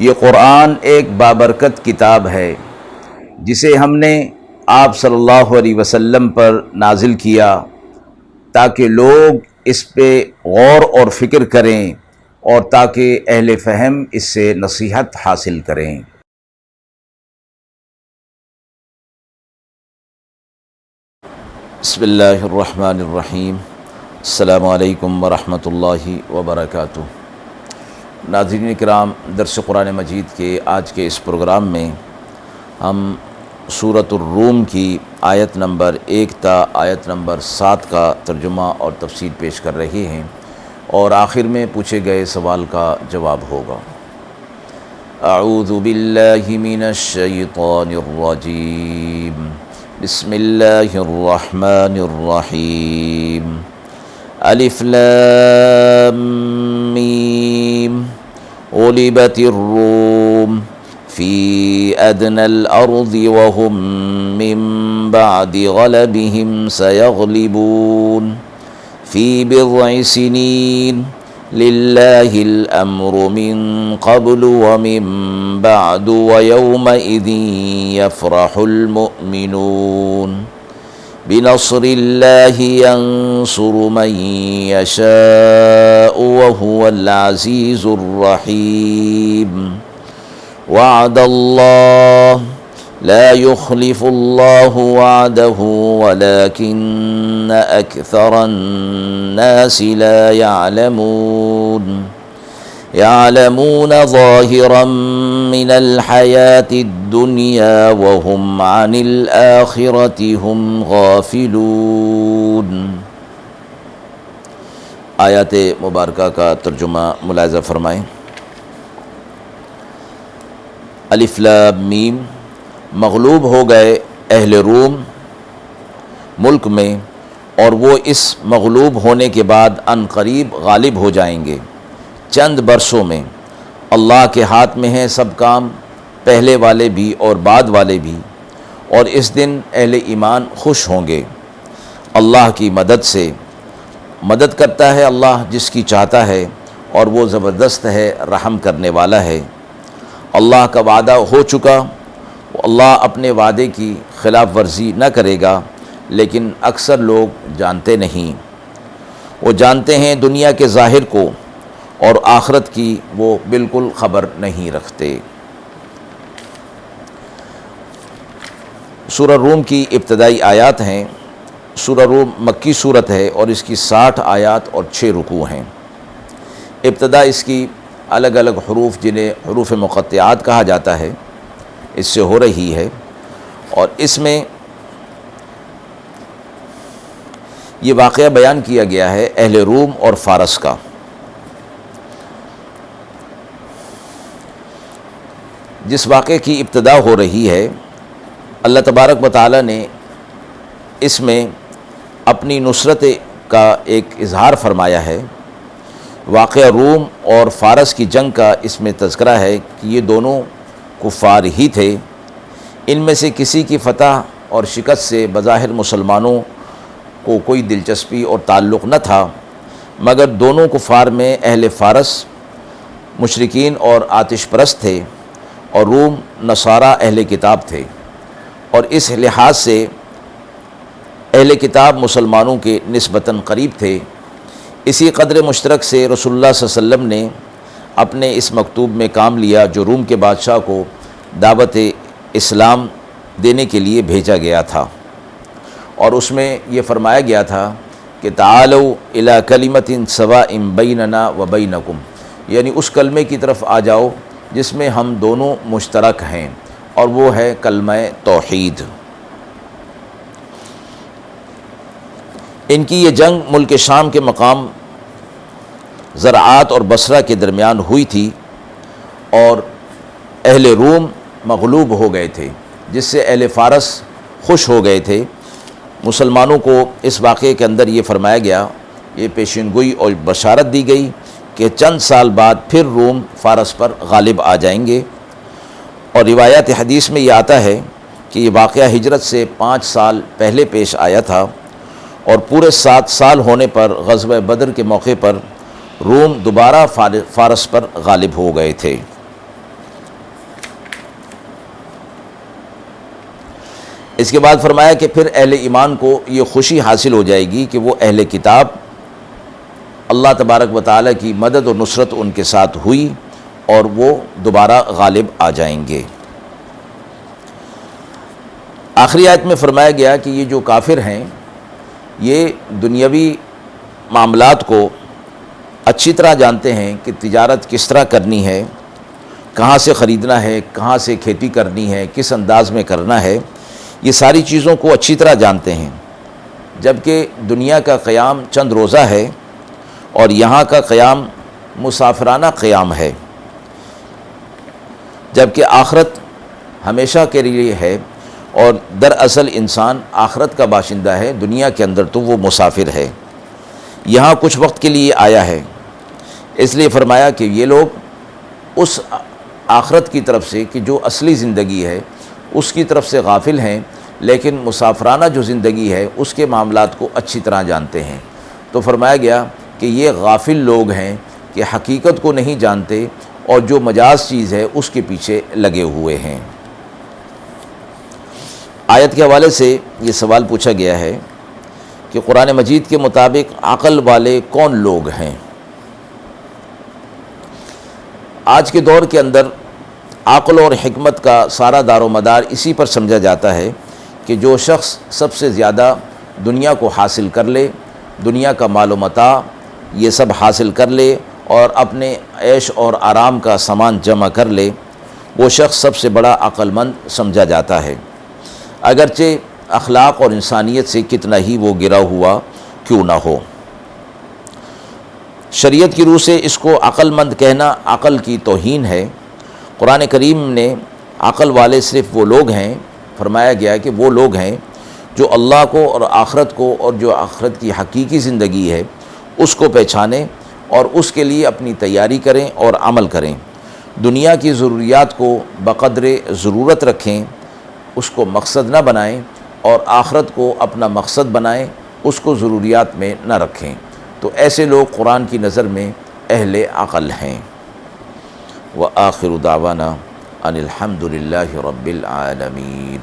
یہ قرآن ایک بابرکت کتاب ہے جسے ہم نے آپ صلی اللہ علیہ وسلم پر نازل کیا تاکہ لوگ اس پہ غور اور فکر کریں اور تاکہ اہل فہم اس سے نصیحت حاصل کریں۔ بسم اللہ الرحمن الرحیم۔ السلام علیکم ورحمۃ اللہ وبرکاتہ۔ ناظرین کرام، درس قرآن مجید کے آج کے اس پروگرام میں ہم سورۃ الروم کی آیت نمبر 1 تا آیت نمبر 7 کا ترجمہ اور تفسیر پیش کر رہے ہیں، اور آخر میں پوچھے گئے سوال کا جواب ہوگا۔ اعوذ باللہ من الشیطان الرجیم، بسم اللہ الرحمن الرحیم۔ الف لام میم، غلبت الروم فی ادنى الارض وهم من بعد غلبهم سيغلبون في بضع سنين لله الامر من قبل ومن بعد ويومئذ يفرح المؤمنون بنصر الله ينصر من يشاء وهو العزيز الرحيم وعد الله لا يخلف الله وعده ولكن أكثر الناس لا يعلمون ظاهرا من الحياة الدنيا وهم عن الآخرة هم غافلون۔ آیات مبارکہ کا ترجمہ ملاحظہ فرمائیں۔ الف لام میم، مغلوب ہو گئے اہل روم ملک میں، اور وہ اس مغلوب ہونے کے بعد ان قریب غالب ہو جائیں گے۔ چند برسوں میں اللہ کے ہاتھ میں ہیں سب کام، پہلے والے بھی اور بعد والے بھی، اور اس دن اہل ایمان خوش ہوں گے۔ اللہ کی مدد سے مدد کرتا ہے اللہ جس کی چاہتا ہے، اور وہ زبردست ہے، رحم کرنے والا ہے۔ اللہ کا وعدہ ہو چکا، اللہ اپنے وعدے کی خلاف ورزی نہ کرے گا، لیکن اکثر لوگ جانتے نہیں۔ وہ جانتے ہیں دنیا کے ظاہر کو، اور آخرت کی وہ بالکل خبر نہیں رکھتے۔ سورہ روم کی ابتدائی آیات ہیں۔ سورہ روم مکی صورت ہے اور اس کی 60 آیات اور 6 رکوع ہیں۔ ابتدا اس کی الگ الگ حروف، جنہیں حروف مقطعات کہا جاتا ہے، اس سے ہو رہی ہے، اور اس میں یہ واقعہ بیان کیا گیا ہے اہل روم اور فارس کا۔ جس واقعے کی ابتدا ہو رہی ہے، اللہ تبارک و تعالی نے اس میں اپنی نصرت کا ایک اظہار فرمایا ہے۔ واقعہ روم اور فارس کی جنگ کا اس میں تذکرہ ہے کہ یہ دونوں کفار ہی تھے۔ ان میں سے کسی کی فتح اور شکست سے بظاہر مسلمانوں کو کوئی دلچسپی اور تعلق نہ تھا، مگر دونوں کفار میں اہل فارس مشرکین اور آتش پرست تھے، اور روم نصارہ اہل کتاب تھے، اور اس لحاظ سے اہل کتاب مسلمانوں کے نسبتاً قریب تھے۔ اسی قدر مشترک سے رسول اللہ صلی اللہ علیہ وسلم نے اپنے اس مکتوب میں کام لیا جو روم کے بادشاہ کو دعوت اسلام دینے کے لیے بھیجا گیا تھا، اور اس میں یہ فرمایا گیا تھا کہ تعالوا الی کلمۃ سواء بیننا و بینکم، یعنی اس کلمے کی طرف آ جاؤ جس میں ہم دونوں مشترک ہیں، اور وہ ہے کلمہ توحید۔ ان کی یہ جنگ ملک شام کے مقام زراعت اور بصرہ کے درمیان ہوئی تھی، اور اہل روم مغلوب ہو گئے تھے، جس سے اہل فارس خوش ہو گئے تھے۔ مسلمانوں کو اس واقعے کے اندر یہ فرمایا گیا، یہ پیشین گوئی اور بشارت دی گئی کہ چند سال بعد پھر روم فارس پر غالب آ جائیں گے۔ اور روایات حدیث میں یہ آتا ہے کہ یہ واقعہ ہجرت سے 5 سال پہلے پیش آیا تھا، اور پورے 7 سال ہونے پر غزوہ بدر کے موقع پر روم دوبارہ فارس پر غالب ہو گئے تھے۔ اس کے بعد فرمایا کہ پھر اہل ایمان کو یہ خوشی حاصل ہو جائے گی کہ وہ اہل کتاب اللہ تبارک و تعالیٰ کی مدد اور نصرت ان کے ساتھ ہوئی اور وہ دوبارہ غالب آ جائیں گے۔ آخری آیت میں فرمایا گیا کہ یہ جو کافر ہیں یہ دنیاوی معاملات کو اچھی طرح جانتے ہیں کہ تجارت کس طرح کرنی ہے، کہاں سے خریدنا ہے، کہاں سے کھیتی کرنی ہے، کس انداز میں کرنا ہے، یہ ساری چیزوں کو اچھی طرح جانتے ہیں، جبکہ دنیا کا قیام چند روزہ ہے اور یہاں کا قیام مسافرانہ قیام ہے، جبکہ آخرت ہمیشہ کے لیے ہے اور دراصل انسان آخرت کا باشندہ ہے، دنیا کے اندر تو وہ مسافر ہے، یہاں کچھ وقت کے لیے آیا ہے۔ اس لیے فرمایا کہ یہ لوگ اس آخرت کی طرف سے کہ جو اصلی زندگی ہے اس کی طرف سے غافل ہیں، لیکن مسافرانہ جو زندگی ہے اس کے معاملات کو اچھی طرح جانتے ہیں۔ تو فرمایا گیا کہ یہ غافل لوگ ہیں کہ حقیقت کو نہیں جانتے اور جو مجاز چیز ہے اس کے پیچھے لگے ہوئے ہیں۔ آیت کے حوالے سے یہ سوال پوچھا گیا ہے کہ قرآن مجید کے مطابق عقل والے کون لوگ ہیں؟ آج کے دور کے اندر عقل اور حکمت کا سارا دار و مدار اسی پر سمجھا جاتا ہے کہ جو شخص سب سے زیادہ دنیا کو حاصل کر لے، دنیا کا مال و متاع یہ سب حاصل کر لے اور اپنے عیش اور آرام کا سامان جمع کر لے، وہ شخص سب سے بڑا عقل مند سمجھا جاتا ہے، اگرچہ اخلاق اور انسانیت سے کتنا ہی وہ گرا ہوا کیوں نہ ہو۔ شریعت کی روح سے اس کو عقل مند کہنا عقل کی توہین ہے۔ قرآن کریم نے عقل والے صرف وہ لوگ ہیں، فرمایا گیا کہ وہ لوگ ہیں جو اللہ کو اور آخرت کو اور جو آخرت کی حقیقی زندگی ہے اس کو پہچانیں اور اس کے لیے اپنی تیاری کریں اور عمل کریں، دنیا کی ضروریات کو بقدر ضرورت رکھیں، اس کو مقصد نہ بنائیں اور آخرت کو اپنا مقصد بنائیں، اس کو ضروریات میں نہ رکھیں۔ تو ایسے لوگ قرآن کی نظر میں اہل عقل ہیں۔ وآخر دعوانا ان الحمد للہ رب العالمین۔